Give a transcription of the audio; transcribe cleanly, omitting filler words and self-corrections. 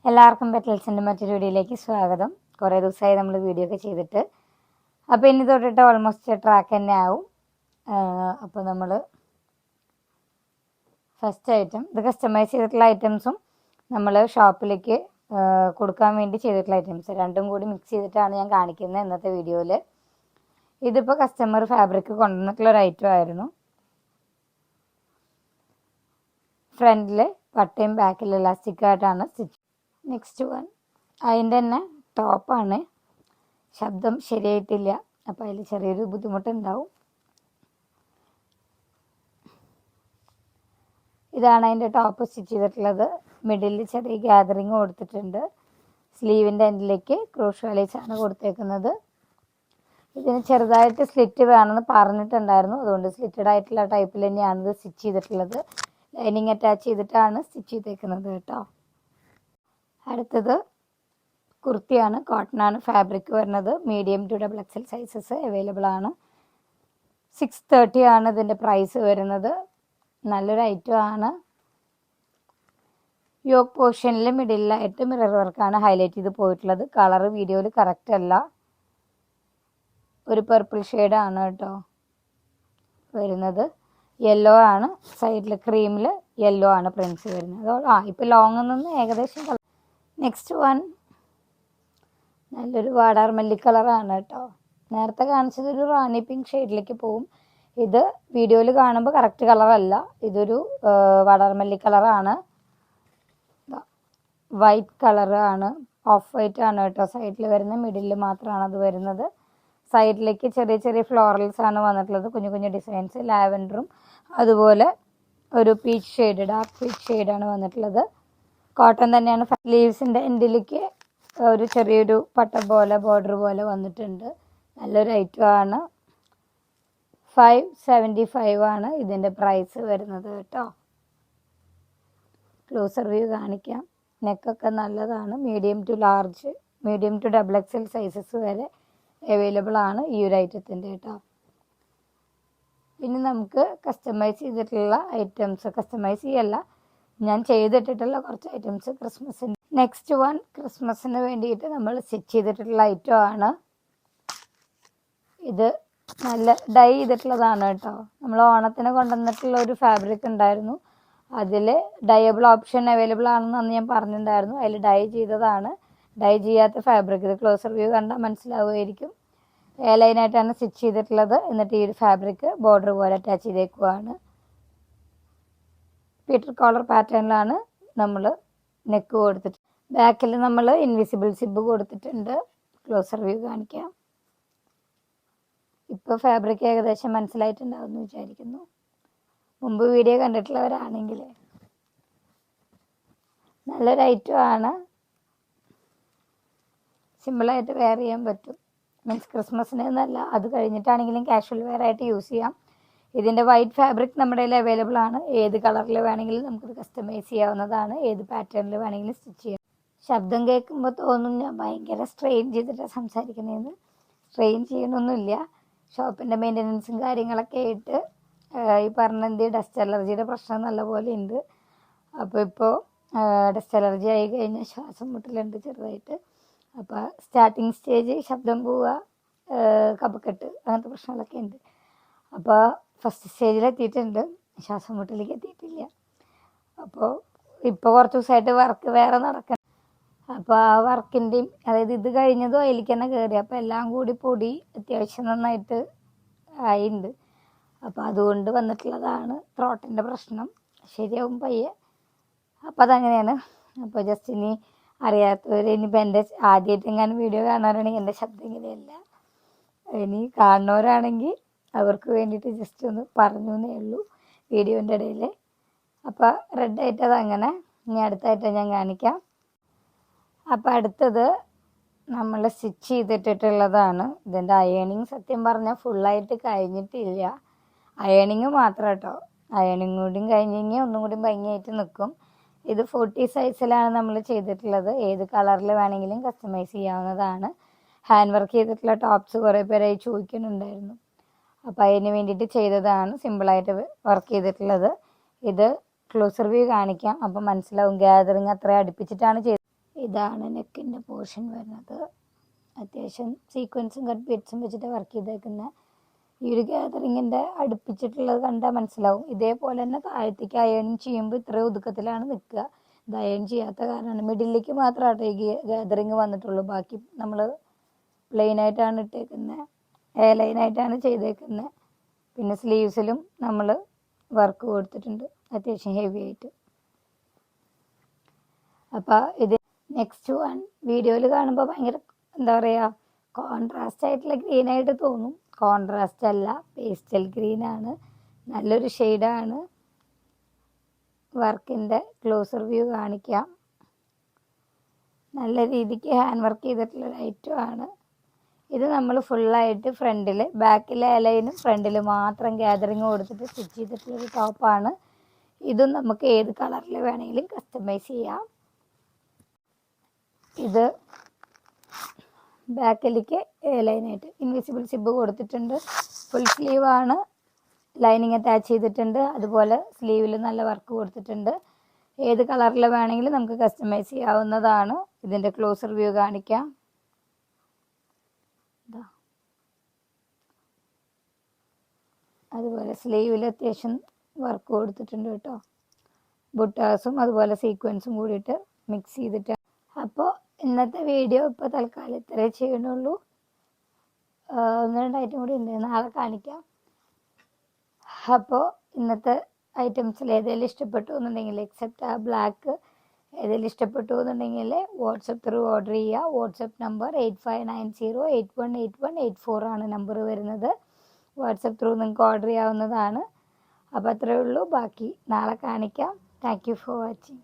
എല്ലാവർക്കും പെറ്റൽസിൻ്റെ മറ്റൊരു വീഡിയോയിലേക്ക് സ്വാഗതം. കുറേ ദിവസമായി നമ്മൾ വീഡിയോ ഒക്കെ ചെയ്തിട്ട്. അപ്പോൾ ഇനി തൊട്ടിട്ട് ഓൾമോസ്റ്റ് ട്രാക്ക് തന്നെ ആവും. അപ്പോൾ നമ്മൾ ഫസ്റ്റ് ഐറ്റം, ഇത് കസ്റ്റമൈസ് ചെയ്തിട്ടുള്ള ഐറ്റംസും നമ്മൾ ഷോപ്പിലേക്ക് കൊടുക്കാൻ വേണ്ടി ചെയ്തിട്ടുള്ള ഐറ്റംസ് രണ്ടും കൂടി മിക്സ് ചെയ്തിട്ടാണ് ഞാൻ കാണിക്കുന്നത് ഇന്നത്തെ വീഡിയോയിൽ. ഇതിപ്പോൾ കസ്റ്റമർ ഫാബ്രിക് കൊണ്ടുവന്നിട്ടുള്ളൊരു ഐറ്റം ആയിരുന്നു. ഫ്രണ്ടിൽ പട്ടയും ബാക്കിൽ ഇലാസ്റ്റിക്കായിട്ടാണ് സ്റ്റിച്ച്. നെക്സ്റ്റ് വൺ അതിൻ്റെ തന്നെ ടോപ്പാണ്. ശബ്ദം ശരിയായിട്ടില്ല, അപ്പോൾ അതിൽ ചെറിയൊരു ബുദ്ധിമുട്ടുണ്ടാവും. ഇതാണ് അതിൻ്റെ ടോപ്പ് സ്റ്റിച്ച് ചെയ്തിട്ടുള്ളത്. മിഡിലിൽ ചെറിയ ഗ്യാതറിങ് കൊടുത്തിട്ടുണ്ട്. സ്ലീവിൻ്റെ എൻഡിലേക്ക് ക്രോഷ് ലേസാണ് കൊടുത്തേക്കുന്നത്. ഇതിന് ചെറുതായിട്ട് സ്ലിറ്റ് വേണമെന്ന് പറഞ്ഞിട്ടുണ്ടായിരുന്നു, അതുകൊണ്ട് സ്ലിറ്റഡ് ആയിട്ടുള്ള ടൈപ്പിൽ തന്നെയാണ് ഇത് സ്റ്റിച്ച് ചെയ്തിട്ടുള്ളത്. ലൈനിങ് അറ്റാച്ച് ചെയ്തിട്ടാണ് സ്റ്റിച്ച് ചെയ്തേക്കുന്നത് കേട്ടോ. അടുത്തത് കുർത്തിയാണ്. കോട്ടനാണ് ഫാബ്രിക് വരുന്നത്. Medium to XXL sizes available ആണ്. 630 ആണ് ഇതിൻ്റെ പ്രൈസ് വരുന്നത്. നല്ലൊരു ഐറ്റം ആണ്. യോക്ക് പോർഷനിൽ മിഡിലായിട്ട് മിറർ വർക്കാണ് ഹൈലൈറ്റ് ചെയ്ത് പോയിട്ടുള്ളത്. കളർ വീഡിയോയിൽ കറക്റ്റ് അല്ല, ഒരു പർപ്പിൾ ഷെയ്ഡാണ് കേട്ടോ വരുന്നത്. യെല്ലോ ആണ് സൈഡിൽ, ക്രീമിൽ യെല്ലോ ആണ് പ്രിൻസ് വരുന്നത്. ഇപ്പോൾ ലോങ്ങിൽ നിന്ന് ഏകദേശം. നെക്സ്റ്റ് വൺ നല്ലൊരു വാടാർമല്ലി കളറാണ് കേട്ടോ. നേരത്തെ കാണിച്ചത് ഒരു റാണി പിങ്ക് ഷെയ്ഡിലേക്ക് പോവും. ഇത് വീഡിയോയിൽ കാണുമ്പോൾ കറക്റ്റ് കളറല്ല, ഇതൊരു വാടാർമല്ലി കളറാണ്. വൈറ്റ് കളറാണ്, ഓഫ് വൈറ്റ് ആണ് കേട്ടോ സൈഡിൽ വരുന്നത്. മിഡിലിൽ മാത്രമാണ് അത് വരുന്നത്. സൈഡിലേക്ക് ചെറിയ ചെറിയ ഫ്ലോറൽസ് ആണ് വന്നിട്ടുള്ളത്, കുഞ്ഞു കുഞ്ഞു ഡിസൈൻസ്. ലാവൻഡറും അതുപോലെ ഒരു പീച്ച് ഷെയ്ഡ്, ഡാർക്ക് പീച്ച് ഷെയ്ഡാണ് വന്നിട്ടുള്ളത്. കോട്ടൺ തന്നെയാണ്. ലീവ്സിൻ്റെ എൻഡിലേക്ക് ഒരു ചെറിയൊരു പട്ട പോലെ ബോർഡർ പോലെ വന്നിട്ടുണ്ട്. നല്ലൊരു ഐറ്റമാണ്. 575 ആണ് ഇതിൻ്റെ പ്രൈസ് വരുന്നത് കേട്ടോ. ക്ലോസർ വ്യൂ കാണിക്കാം. നെക്കൊക്കെ നല്ലതാണ്. Medium to large, medium to XXL sizes വരെ അവൈലബിൾ ആണ് ഈ ഒരു ഐറ്റത്തിൻ്റെ കേട്ടോ. പിന്നെ നമുക്ക് കസ്റ്റമൈസ് ചെയ്തിട്ടുള്ള ഐറ്റംസ്, കസ്റ്റമൈസ് ചെയ്യല്ല, ഞാൻ ചെയ്തിട്ടിട്ടുള്ള കുറച്ച് ഐറ്റംസ് ക്രിസ്മസിന്. നെക്സ്റ്റ് വൺ ക്രിസ്മസിന് വേണ്ടിയിട്ട് നമ്മൾ സ്റ്റിച്ച് ചെയ്തിട്ടുള്ള ഐറ്റം ആണ്. ഇത് നല്ല ഡൈ ചെയ്തിട്ടുള്ളതാണ് കേട്ടോ. നമ്മൾ ഓണത്തിന് കൊണ്ടുവന്നിട്ടുള്ള ഒരു ഫാബ്രിക് ഉണ്ടായിരുന്നു, അതിൽ ഡയബിൾ ഓപ്ഷൻ അവൈലബിൾ ആണെന്ന് അന്ന് ഞാൻ പറഞ്ഞിട്ടുണ്ടായിരുന്നു. അതിൽ ഡൈ ചെയ്തതാണ്. ഡൈ ചെയ്യാത്ത ഫാബ്രിക്. ഇത് ക്ലോസർ വ്യൂ കണ്ടാൽ മനസ്സിലാവുമായിരിക്കും. എ ലൈനായിട്ടാണ് സ്റ്റിച്ച് ചെയ്തിട്ടുള്ളത്. എന്നിട്ട് ഈ ഒരു ഫാബ്രിക് ബോർഡർ പോലെ അറ്റാച്ച് ചെയ്തേക്കുവാണ്. പീറ്റർ കോളർ പാറ്റേണിലാണ് നമ്മൾ നെക്ക് കൊടുത്തിട്ട്. ബാക്കിൽ നമ്മൾ ഇൻവിസിബിൾ സിബ് കൊടുത്തിട്ടുണ്ട്. ക്ലോസർ വ്യൂ കാണിക്കാം. ഇപ്പോൾ ഫാബ്രിക് ഏകദേശം മനസ്സിലായിട്ടുണ്ടാവും എന്ന് വിചാരിക്കുന്നു. മുമ്പ് വീഡിയോ കണ്ടിട്ടുള്ളവരാണെങ്കിൽ. നല്ലൊരു ഐറ്റം ആണ്. സിമ്പിളായിട്ട് വെയർ ചെയ്യാൻ പറ്റും. മീൻസ് ക്രിസ്മസിന് എന്നല്ല, അത് കഴിഞ്ഞിട്ടാണെങ്കിലും കാഷ്വൽ വെയർ ആയിട്ട് യൂസ് ചെയ്യാം. ഇതിൻ്റെ വൈറ്റ് ഫാബ്രിക് നമ്മുടെ കയ്യിൽ അവൈലബിൾ ആണ്. ഏത് കളറിൽ വേണമെങ്കിലും നമുക്കത് കസ്റ്റമൈസ് ചെയ്യാവുന്നതാണ്. ഏത് പാറ്റേണിൽ വേണമെങ്കിലും സ്റ്റിച്ച് ചെയ്യാം. ശബ്ദം കേൾക്കുമ്പോൾ തോന്നും ഞാൻ ഭയങ്കര സ്ട്രെയിൻ ചെയ്തിട്ടാണ് സംസാരിക്കുന്നതെന്ന്. സ്ട്രെയിൻ ചെയ്യണമൊന്നുമില്ല. ഷോപ്പിൻ്റെ മെയിൻ്റനൻസും കാര്യങ്ങളൊക്കെ ആയിട്ട് ഈ പറഞ്ഞ ഡസ്റ്റ് അലർജിയുടെ പ്രശ്നം നല്ലപോലെ ഉണ്ട്. അപ്പോൾ ഡസ്റ്റ് അലർജി ആയി കഴിഞ്ഞാൽ ശ്വാസം മുട്ടലുണ്ട് ചെറുതായിട്ട്. അപ്പോൾ സ്റ്റാർട്ടിങ് സ്റ്റേജ് ശബ്ദം പോവുക, കഫക്കെട്ട്, അങ്ങനത്തെ പ്രശ്നങ്ങളൊക്കെ ഉണ്ട്. അപ്പോൾ ഫസ്റ്റ് സ്റ്റേജിലെത്തിയിട്ടുണ്ട്, ശ്വാസം മുട്ടലേക്ക് എത്തിയിട്ടില്ല. അപ്പോൾ ഇപ്പോൾ കുറച്ച് ദിവസമായിട്ട് വർക്ക് വേറെ നടക്കണം. അപ്പോൾ ആ വർക്കിൻ്റെയും, അതായത് ഇത് കഴിഞ്ഞതും അതിലേക്ക് തന്നെ കയറി. അപ്പോൾ എല്ലാം കൂടി പൊടി അത്യാവശ്യം നന്നായിട്ട് ആയിട്ടുണ്ട്. അപ്പോൾ അതുകൊണ്ട് വന്നിട്ടുള്ളതാണ് ത്രോട്ടിൻ്റെ പ്രശ്നം. ശരിയാവും പയ്യെ. അപ്പോൾ അതങ്ങനെയാണ്. അപ്പോൾ ജസ്റ്റ് ഇനി അറിയാത്തവർ, ഇനിയിപ്പോൾ എൻ്റെ ആദ്യമായിട്ട് എങ്ങാനും വീഡിയോ കാണുന്നവരാണെങ്കിൽ എൻ്റെ ശബ്ദം ഇങ്ങനെയല്ല, ഇനി കാണുന്നവരാണെങ്കിൽ അവർക്ക് വേണ്ടിയിട്ട് ജസ്റ്റ് ഒന്ന് പറഞ്ഞു എന്നേ ഉള്ളൂ വീഡിയോൻ്റെ ഇടയിൽ. അപ്പോൾ റെഡായിട്ട് അതങ്ങനെ. ഇനി അടുത്തായിട്ട് ഞാൻ കാണിക്കാം. അപ്പോൾ അടുത്തത് നമ്മൾ സ്റ്റിച്ച് ചെയ്തിട്ടുള്ളതാണ്. ഇതിൻ്റെ അയേണിങ് സത്യം പറഞ്ഞാൽ ഫുള്ളായിട്ട് കഴിഞ്ഞിട്ടില്ല. അയേണിങ് മാത്രം കേട്ടോ. അയേണിങ് കൂടിയും കഴിഞ്ഞെങ്കിൽ ഒന്നും കൂടി ഭംഗിയായിട്ട് നിൽക്കും. ഇത് 40 സൈസിലാണ് നമ്മൾ ചെയ്തിട്ടുള്ളത്. ഏത് കളറിൽ വേണമെങ്കിലും കസ്റ്റമൈസ് ചെയ്യാവുന്നതാണ്. ഹാൻഡ് വർക്ക് ചെയ്തിട്ടുള്ള ടോപ്സ് കുറേ പേരായി ചോദിക്കുന്നുണ്ടായിരുന്നു. അപ്പോൾ അതിന് വേണ്ടിയിട്ട് ചെയ്തതാണ്. സിമ്പിളായിട്ട് വർക്ക് ചെയ്തിട്ടുള്ളത്. ഇത് ക്ലോസർ വ്യൂ കാണിക്കാം, അപ്പോൾ മനസ്സിലാവും. ഗ്യാതറിങ് അത്ര അടുപ്പിച്ചിട്ടാണ് ചെയ്തത്. ഇതാണ് നെക്കിൻ്റെ പോർഷൻ വരുന്നത്. അത്യാവശ്യം സീക്വൻസും കട്ട് ബീഡ്സും വെച്ചിട്ട് വർക്ക് ചെയ്തേക്കുന്ന ഈ ഒരു ഗ്യാതറിങ്ങിൻ്റെ അടുപ്പിച്ചിട്ടുള്ളത് കണ്ടാൽ മനസ്സിലാവും. ഇതേപോലെ തന്നെ താഴത്തേക്ക് അയൺ ചെയ്യുമ്പോൾ ഇത്രയും ഒതുക്കത്തിലാണ് നിൽക്കുക. ഇത് അയൺ ചെയ്യാത്ത കാരണമാണ്. മിഡിലേക്ക് മാത്രമാണ് ഈ ഗ്യാതറിങ് വന്നിട്ടുള്ളൂ. ബാക്കി നമ്മൾ പ്ലെയിനായിട്ടാണ് ഇട്ടേക്കുന്നത്, എ ലൈനായിട്ടാണ് ചെയ്തേക്കുന്നത്. പിന്നെ സ്ലീവ്സിലും നമ്മൾ വർക്ക് കൊടുത്തിട്ടുണ്ട് അത്യാവശ്യം ഹെവി ആയിട്ട്. അപ്പോൾ ഇത് നെക്സ്റ്റ് വൺ വീഡിയോയിൽ കാണുമ്പോൾ ഭയങ്കര എന്താ പറയുക, കോൺട്രാസ്റ്റ് ആയിട്ടുള്ള ഗ്രീനായിട്ട് തോന്നും. കോൺട്രാസ്റ്റ് അല്ല, പേസ്റ്റൽ ഗ്രീനാണ്, നല്ലൊരു ഷെയ്ഡാണ്. വർക്കിൻ്റെ ക്ലോസർ വ്യൂ കാണിക്കാം. നല്ല രീതിക്ക് ഹാൻഡ് വർക്ക് ചെയ്തിട്ടുള്ളൊരു ഐറ്റമാണ് ഇത്. നമ്മൾ ഫുള്ളായിട്ട് ഫ്രണ്ടിൽ, ബാക്കിലെ ഇലയിനും ഫ്രണ്ടിൽ മാത്രം ഗ്യാതറിങ് കൊടുത്തിട്ട് സ്റ്റിച്ച് ചെയ്തിട്ടുള്ളൊരു ടോപ്പാണ്. ഇതും നമുക്ക് ഏത് കളറിൽ വേണമെങ്കിലും കസ്റ്റമൈസ് ചെയ്യാം. ഇത് ബാക്കിലേക്ക് എ ലൈനായിട്ട് ഇൻവിസിബിൾ സിബ് കൊടുത്തിട്ടുണ്ട്. ഫുൾ സ്ലീവാണ്, ലൈനിങ് അറ്റാച്ച് ചെയ്തിട്ടുണ്ട്. അതുപോലെ സ്ലീവിൽ നല്ല വർക്ക് കൊടുത്തിട്ടുണ്ട്. ഏത് കളറിൽ വേണമെങ്കിലും നമുക്ക് കസ്റ്റമൈസ് ചെയ്യാവുന്നതാണ്. ഇതിൻ്റെ ക്ലോസർ വ്യൂ കാണിക്കാം. അതുപോലെ സ്ലീവിൽ അത്യാവശ്യം വർക്ക് കൊടുത്തിട്ടുണ്ട് കേട്ടോ. ബുട്ടാസും അതുപോലെ സീക്വൻസും കൂടിയിട്ട് മിക്സ് ചെയ്തിട്ട്. അപ്പോൾ ഇന്നത്തെ വീഡിയോ ഇപ്പോൾ തൽക്കാലം ഇത്രേ ചെയ്യണുള്ളൂ. 1-2 ഐറ്റം കൂടി ഉണ്ട്, നാളെ കാണിക്കാം. അപ്പോൾ ഇന്നത്തെ ഐറ്റംസിൽ ഏതെങ്കിലും ഇഷ്ടപ്പെട്ടു എന്നുണ്ടെങ്കിൽ, എക്സെപ്റ്റ് ആ ബ്ലാക്ക്, ഏതെങ്കിലും ഇഷ്ടപ്പെട്ടു എന്നുണ്ടെങ്കിൽ വാട്സപ്പ് ത്രൂ ഓർഡർ ചെയ്യുക. വാട്സപ്പ് നമ്പർ 8590818184 ആണ് നമ്പർ വരുന്നത്. വാട്സപ്പ് ത്രൂ നിങ്ങൾക്ക് ഓർഡർ ചെയ്യാവുന്നതാണ്. അപ്പോൾ അത്രയേ ഉള്ളൂ. ബാക്കി നാളെ കാണിക്കാം. Thank you for watching.